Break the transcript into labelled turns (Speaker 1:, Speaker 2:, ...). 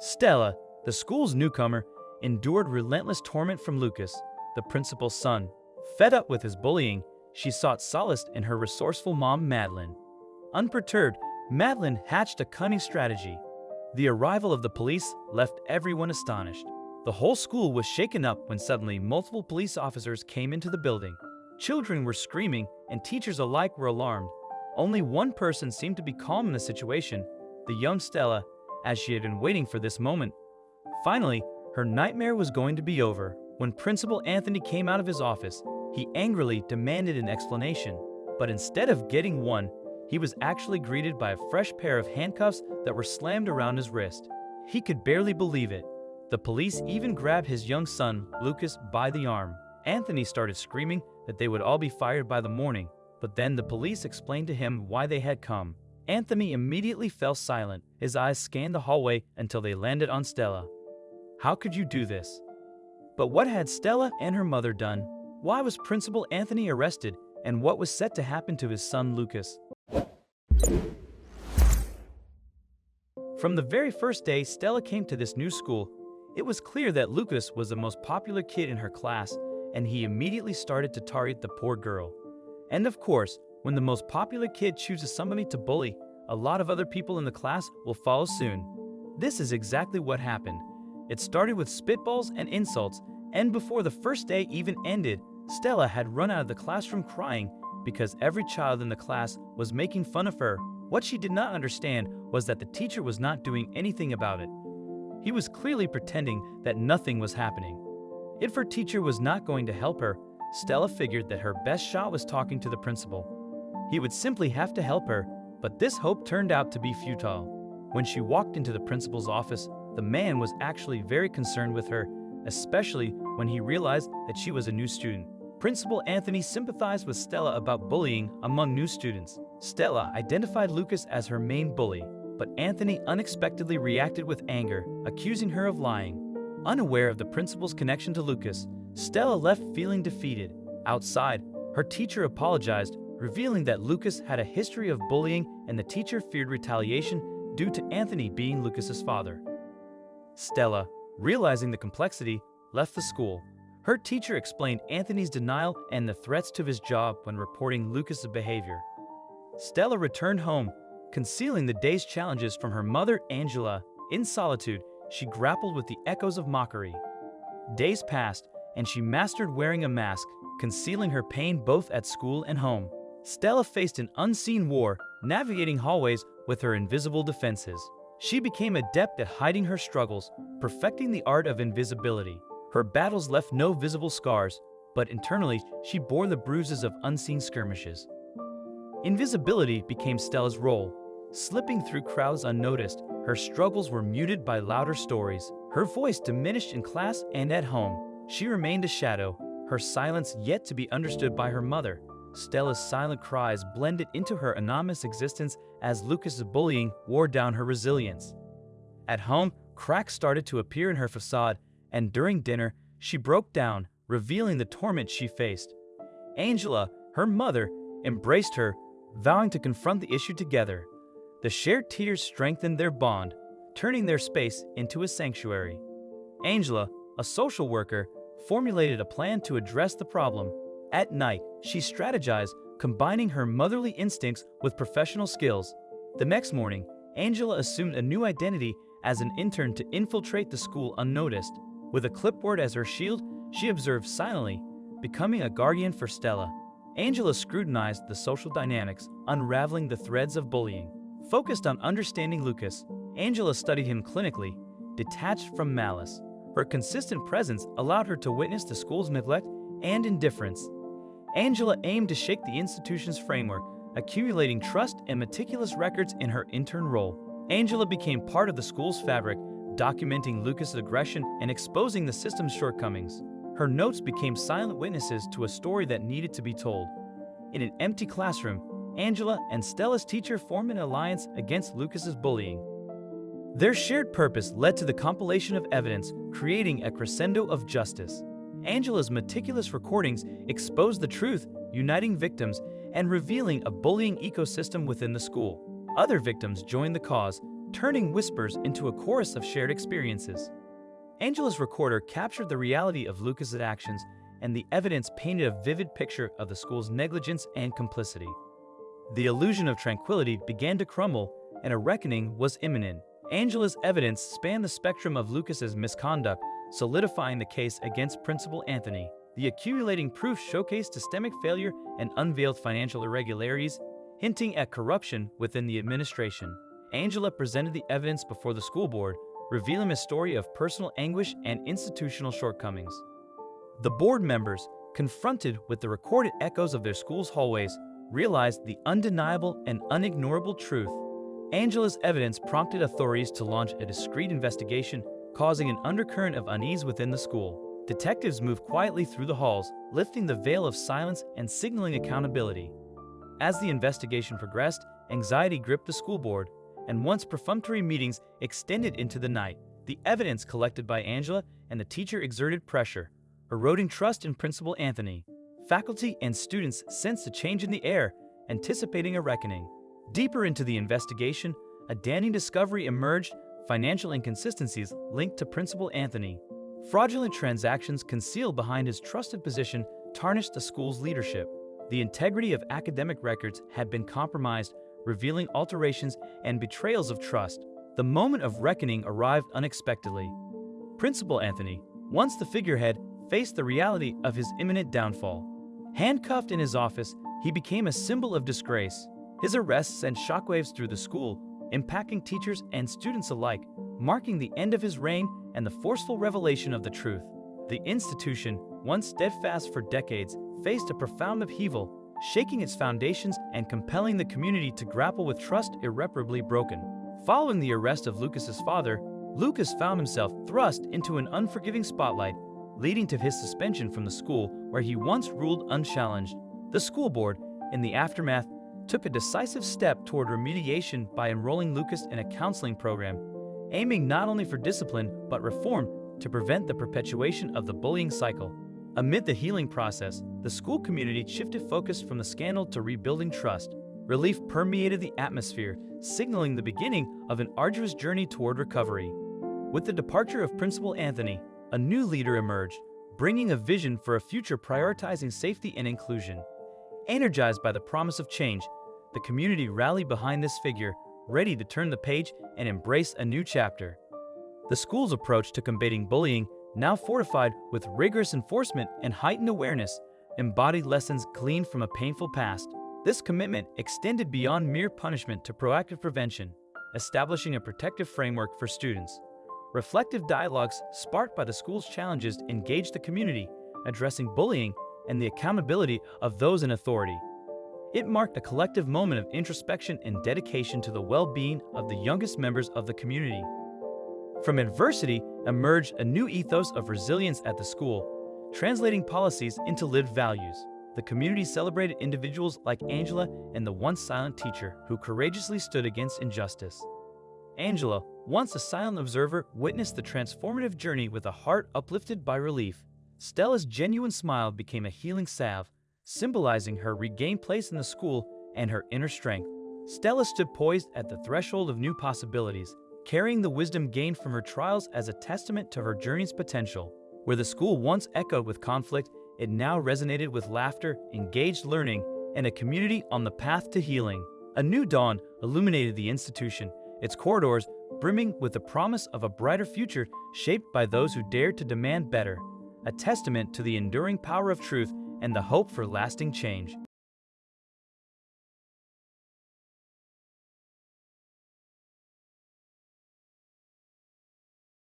Speaker 1: Stella, the school's newcomer, endured relentless torment from Lucas, the principal's son. Fed up with his bullying, she sought solace in her resourceful mom, Madeline. Unperturbed, Madeline hatched a cunning strategy. The arrival of the police left everyone astonished. The whole school was shaken up when suddenly multiple police officers came into the building. Children were screaming, and teachers alike were alarmed. Only one person seemed to be calm in the situation, the young Stella, as she had been waiting for this moment. Finally, her nightmare was going to be over. When Principal Anthony came out of his office, he angrily demanded an explanation. But instead of getting one, he was actually greeted by a fresh pair of handcuffs that were slammed around his wrist. He could barely believe it. The police even grabbed his young son, Lucas, by the arm. Anthony started screaming that they would all be fired by the morning, but then the police explained to him why they had come. Anthony immediately fell silent. His eyes scanned the hallway until they landed on Stella. How could you do this? But what had Stella and her mother done? Why was Principal Anthony arrested, and what was set to happen to his son Lucas? From the very first day Stella came to this new school, it was clear that Lucas was the most popular kid in her class, and he immediately started to target the poor girl. And of course, when the most popular kid chooses somebody to bully, a lot of other people in the class will follow soon. This is exactly what happened. It started with spitballs and insults, and before the first day even ended, Stella had run out of the classroom crying because every child in the class was making fun of her. What she did not understand was that the teacher was not doing anything about it. He was clearly pretending that nothing was happening. If her teacher was not going to help her, Stella figured that her best shot was talking to the principal. He would simply have to help her, but this hope turned out to be futile. When she walked into the principal's office, the man was actually very concerned with her, especially when he realized that she was a new student. Principal Anthony sympathized with Stella about bullying among new students. Stella identified Lucas as her main bully, but Anthony unexpectedly reacted with anger, accusing her of lying. Unaware of the principal's connection to Lucas, Stella left feeling defeated. Outside, her teacher apologized, revealing that Lucas had a history of bullying and the teacher feared retaliation due to Anthony being Lucas's father. Stella, realizing the complexity, left the school. Her teacher explained Anthony's denial and the threats to his job when reporting Lucas's behavior. Stella returned home, concealing the day's challenges from her mother, Angela. In solitude, she grappled with the echoes of mockery. Days passed, and she mastered wearing a mask, concealing her pain both at school and home. Stella faced an unseen war, navigating hallways with her invisible defenses. She became adept at hiding her struggles, perfecting the art of invisibility. Her battles left no visible scars, but internally she bore the bruises of unseen skirmishes. Invisibility became Stella's role. Slipping through crowds unnoticed, her struggles were muted by louder stories. Her voice diminished in class and at home. She remained a shadow, her silence yet to be understood by her mother. Stella's silent cries blended into her anonymous existence as Lucas's bullying wore down her resilience. At home, cracks started to appear in her facade, and during dinner, she broke down, revealing the torment she faced. Angela, her mother, embraced her, vowing to confront the issue together. The shared tears strengthened their bond, turning their space into a sanctuary. Angela, a social worker, formulated a plan to address the problem. At night, she strategized, combining her motherly instincts with professional skills. The next morning, Angela assumed a new identity as an intern to infiltrate the school unnoticed. With a clipboard as her shield, she observed silently, becoming a guardian for Stella. Angela scrutinized the social dynamics, unraveling the threads of bullying. Focused on understanding Lucas, Angela studied him clinically, detached from malice. Her consistent presence allowed her to witness the school's neglect and indifference. Angela aimed to shake the institution's framework, accumulating trust and meticulous records in her intern role. Angela became part of the school's fabric, documenting Lucas's aggression and exposing the system's shortcomings. Her notes became silent witnesses to a story that needed to be told. In an empty classroom, Angela and Stella's teacher formed an alliance against Lucas's bullying. Their shared purpose led to the compilation of evidence, creating a crescendo of justice. Angela's meticulous recordings exposed the truth, uniting victims and revealing a bullying ecosystem within the school. Other victims joined the cause, turning whispers into a chorus of shared experiences. Angela's recorder captured the reality of Lucas's actions, and the evidence painted a vivid picture of the school's negligence and complicity. The illusion of tranquility began to crumble, and a reckoning was imminent. Angela's evidence spanned the spectrum of Lucas's misconduct, solidifying the case against Principal Anthony. The accumulating proof showcased systemic failure and unveiled financial irregularities, hinting at corruption within the administration. Angela presented the evidence before the school board, revealing a story of personal anguish and institutional shortcomings. The board members, confronted with the recorded echoes of their school's hallways, realized the undeniable and unignorable truth. Angela's evidence prompted authorities to launch a discreet investigation, causing an undercurrent of unease within the school. Detectives moved quietly through the halls, lifting the veil of silence and signaling accountability. As the investigation progressed, anxiety gripped the school board, and once perfunctory meetings extended into the night, the evidence collected by Angela and the teacher exerted pressure, eroding trust in Principal Anthony. Faculty and students sensed a change in the air, anticipating a reckoning. Deeper into the investigation, a damning discovery emerged: financial inconsistencies linked to Principal Anthony. Fraudulent transactions concealed behind his trusted position tarnished the school's leadership. The integrity of academic records had been compromised, revealing alterations and betrayals of trust. The moment of reckoning arrived unexpectedly. Principal Anthony, once the figurehead, faced the reality of his imminent downfall. Handcuffed in his office, he became a symbol of disgrace. His arrest sent shockwaves through the school, impacting teachers and students alike, marking the end of his reign and the forceful revelation of the truth. The institution, once steadfast for decades, faced a profound upheaval, shaking its foundations and compelling the community to grapple with trust irreparably broken. Following the arrest of Lucas's father, Lucas found himself thrust into an unforgiving spotlight, leading to his suspension from the school where he once ruled unchallenged. The school board, in the aftermath, took a decisive step toward remediation by enrolling Lucas in a counseling program, aiming not only for discipline but reform to prevent the perpetuation of the bullying cycle. Amid the healing process, the school community shifted focus from the scandal to rebuilding trust. Relief permeated the atmosphere, signaling the beginning of an arduous journey toward recovery. With the departure of Principal Anthony, a new leader emerged, bringing a vision for a future prioritizing safety and inclusion. Energized by the promise of change, the community rallied behind this figure, ready to turn the page and embrace a new chapter. The school's approach to combating bullying, now fortified with rigorous enforcement and heightened awareness, embodied lessons gleaned from a painful past. This commitment extended beyond mere punishment to proactive prevention, establishing a protective framework for students. Reflective dialogues sparked by the school's challenges engaged the community, addressing bullying and the accountability of those in authority. It marked a collective moment of introspection and dedication to the well-being of the youngest members of the community. From adversity emerged a new ethos of resilience at the school, translating policies into lived values. The community celebrated individuals like Angela and the once silent teacher who courageously stood against injustice. Angela, once a silent observer, witnessed the transformative journey with a heart uplifted by relief. Stella's genuine smile became a healing salve, symbolizing her regained place in the school and her inner strength. Stella stood poised at the threshold of new possibilities, carrying the wisdom gained from her trials as a testament to her journey's potential. Where the school once echoed with conflict, it now resonated with laughter, engaged learning, and a community on the path to healing. A new dawn illuminated the institution, its corridors brimming with the promise of a brighter future shaped by those who dared to demand better, a testament to the enduring power of truth and the hope for lasting change.